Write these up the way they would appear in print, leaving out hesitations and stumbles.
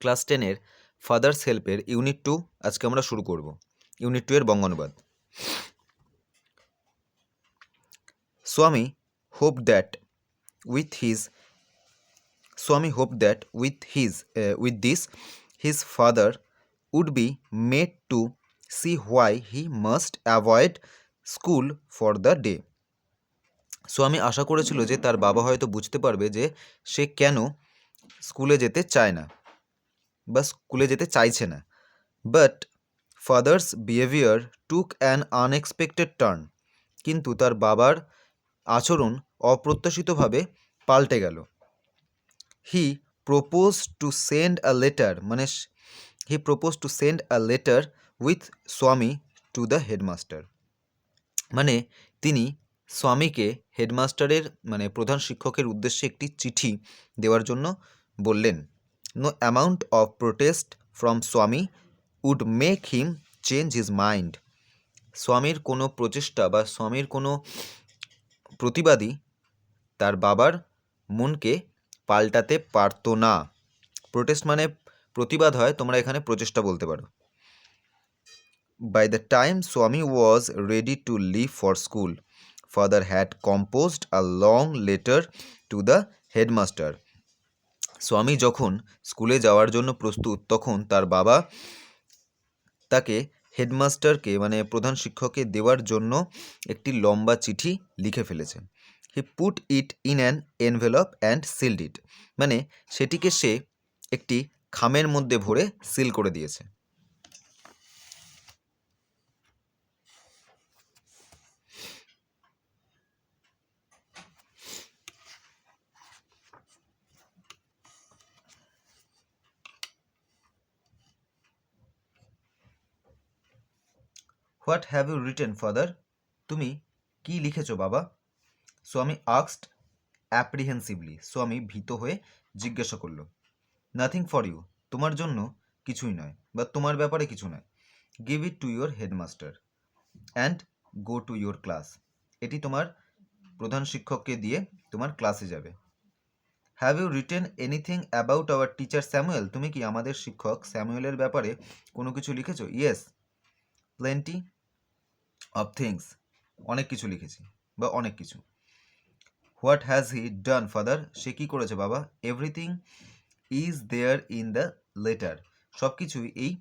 Class 10-এর father's হেল্পের unit 2 আজকে আমরা শুরু করব। ইউনিট 2 এর বঙ্গানুবাদ। Swami hoped that with this his father would be made to see why he must avoid school for the day. স্বামী আশা করেছিল যে তার বাবা হয়তো বুঝতে পারবে যে সে কেন স্কুলে যেতে চায় না বা স্কুলে যেতে চাইছে না। But father's behaviour took an unexpected turn. কিন্তু তার বাবার আচরণ অপ্রত্যাশিতভাবে পাল্টে গেল। হি propose to send a letter with স্বামী টু দ্য হেডমাস্টার। মানে তিনি স্বামীকে হেডমাস্টারের প্রধান শিক্ষকের উদ্দেশ্যে একটি চিঠি দেওয়ার জন্য বললেন। No amount of protest from Swami would make him change his mind. স্বামীর কোনো প্রচেষ্টা বা স্বামীর কোনো প্রতিবাদী তার বাবার মনকে পাল্টাতে পারত না। প্রোটেস্ট মানে প্রতিবাদ হয়, তোমরা এখানে প্রচেষ্টা বলতে পারো। By the time Swami was ready to leave for school, father had composed a long letter to the headmaster. স্বামী যখন স্কুলে যাওয়ার জন্য প্রস্তুত, তখন তার বাবা তাকে হেডমাস্টারকে প্রধান শিক্ষককে দেওয়ার জন্য একটি লম্বা চিঠি লিখে ফেলেছে। He put it in an envelope and sealed it. সেটিকে সে একটি খামের মধ্যে ভরে সিল করে দিয়েছে। What have you written father? তুমি কি লিখেছো বাবা? স্বামী আস্কড অ্যাপ্রিহেন্সিভলি। স্বামী ভীত হয়ে জিজ্ঞাসা করল। Nothing for you. তোমার জন্য কিছুই নয় বা তোমার ব্যাপারে কিছু নয়। Give it to your headmaster and go to your class. এটি তোমার প্রধান শিক্ষককে দিয়ে তোমার ক্লাসে যাবে। Have you written anything about our teacher Samuel? তুমি কি আমাদের শিক্ষক স্যামুয়েলের ব্যাপারে কোনো কিছু লিখেছো? Yes, plenty of things. অনেক কিছু লিখেছি বা অনেক কিছু। What has he done father? সে কী করেছে বাবা? Everything is there in the letter. সব কিছুই এই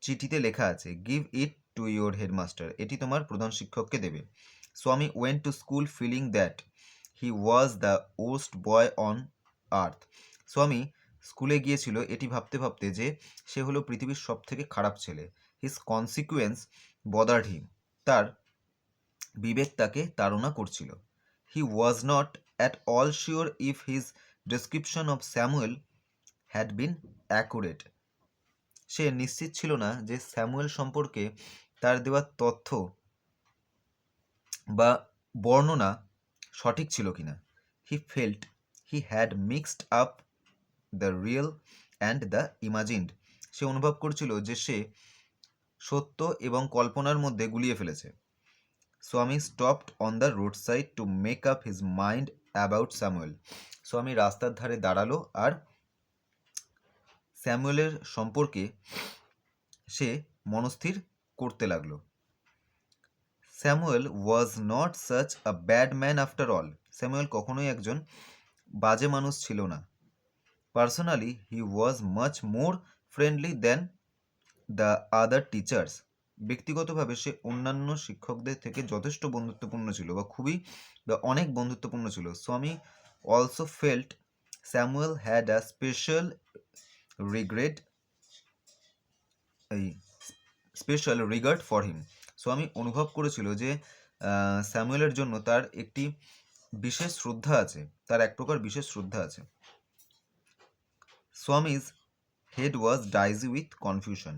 চিঠিতে লেখা আছে। Give it to your headmaster. এটি তোমার প্রধান শিক্ষককে দেবে। Swami went to school feeling that he was the worst boy on earth. Swami স্কুলে গিয়েছিল এটি ভাবতে ভাবতে যে সে হলো পৃথিবীর সব থেকে খারাপ ছেলে। His consequence bothered him. তার বিবেক তাকে তাড়না করছিল। He was not at all sure if his description of Samuel had been accurate. সে নিশ্চিত ছিল না যে স্যামুয়েল সম্পর্কে তার দেওয়া তথ্য বা বর্ণনা সঠিক ছিল কিনা। He felt he had mixed up the real and the imagined. সে অনুভব করছিল যে সে সত্য এবং কল্পনার মধ্যে গুলিয়ে ফেলেছে। স্বামী stopped on the road side to make up his mind about Samuel. স্বামী রাস্তার ধারে দাঁড়ালো আর স্যামুয়েলের সম্পর্কে সে মনস্থির করতে লাগলো। Samuel was not such a bad man after all. Samuel কখনোই একজন বাজে মানুষ ছিল না। Personally he was much more friendly than the other teachers. ব্যক্তিগতভাবে সে অন্যান্য শিক্ষকদের থেকে যথেষ্ট বন্ধুত্বপূর্ণ ছিল বা অনেক বন্ধুত্বপূর্ণ ছিল। স্বামী also felt Samuel had a special regard for him. স্বামী অনুভব করেছিল যে স্যামুয়েলের জন্য তার একটি বিশেষ শ্রদ্ধা আছে, তার এক প্রকার বিশেষ শ্রদ্ধা আছে। Swami's head was dizzy with confusion.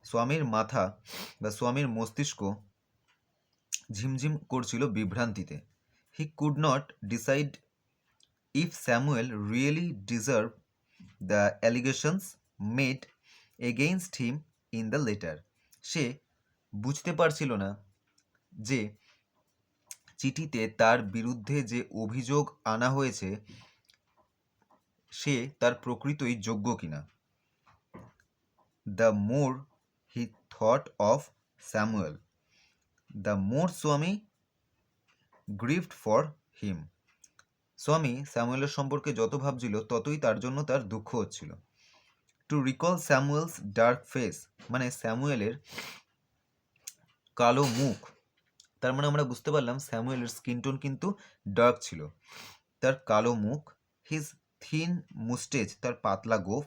স্বামীর মাথা বা স্বামীর মস্তিষ্ক ঝিমঝিম করছিল বিভ্রান্তিতে। He could not decide if Samuel really deserve the allegations made against him in the letter. সে বুঝতে পারছিল না যে চিঠিতে তার বিরুদ্ধে যে অভিযোগ আনা হয়েছে সে তার প্রকৃতই যোগ্য কিনা। The more he thought of Samuel, the more স্বামী গ্রিভড ফর হিম। স্বামী স্যামুয়েলের সম্পর্কে যত ভাবছিল ততই তার জন্য তার দুঃখ হচ্ছিল। To recall Samuel's dark face, মানে স্যামুয়েলের কালো মুখ, তার মানে আমরা বুঝতে পারলাম স্যামুয়েলের স্কিন টোন কিন্তু ডার্ক ছিল। তার কালো মুখ, হিজ থিন মুস্টেজ, তার পাতলা গোঁফ,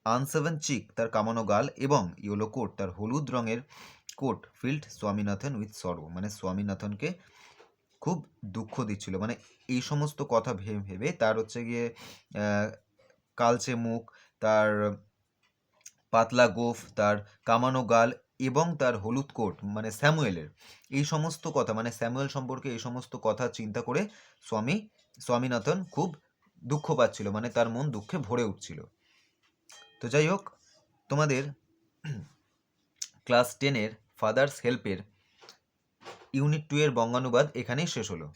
আনসেভেন চিক, তার কামানো গাল, এবং ইয়েলো কোট, তার হলুদ রঙের coat, field Swaminathan with sorrow, মানে স্বামীনাথনকে খুব দুঃখ দিচ্ছিল। মানে এই সমস্ত কথা ভেবে ভেবে তার হচ্ছে গিয়ে কালচে মুখ, তার পাতলা গোঁফ, তার কামানো গাল এবং তার হলুদ কোট, মানে স্যামুয়েলের এই সমস্ত কথা, মানে স্যামুয়েল সম্পর্কে এই সমস্ত কথা চিন্তা করে স্বামীনাথন খুব দুঃখ পাচ্ছিল, মানে তার মন দুঃখে ভরে উঠছিল। তো যাই হোক, তোমাদের ক্লাস 10-এর ফাদার্স হেল্পের ইউনিট 2 এর বঙ্গানুবাদ এখানেই শেষ হলো।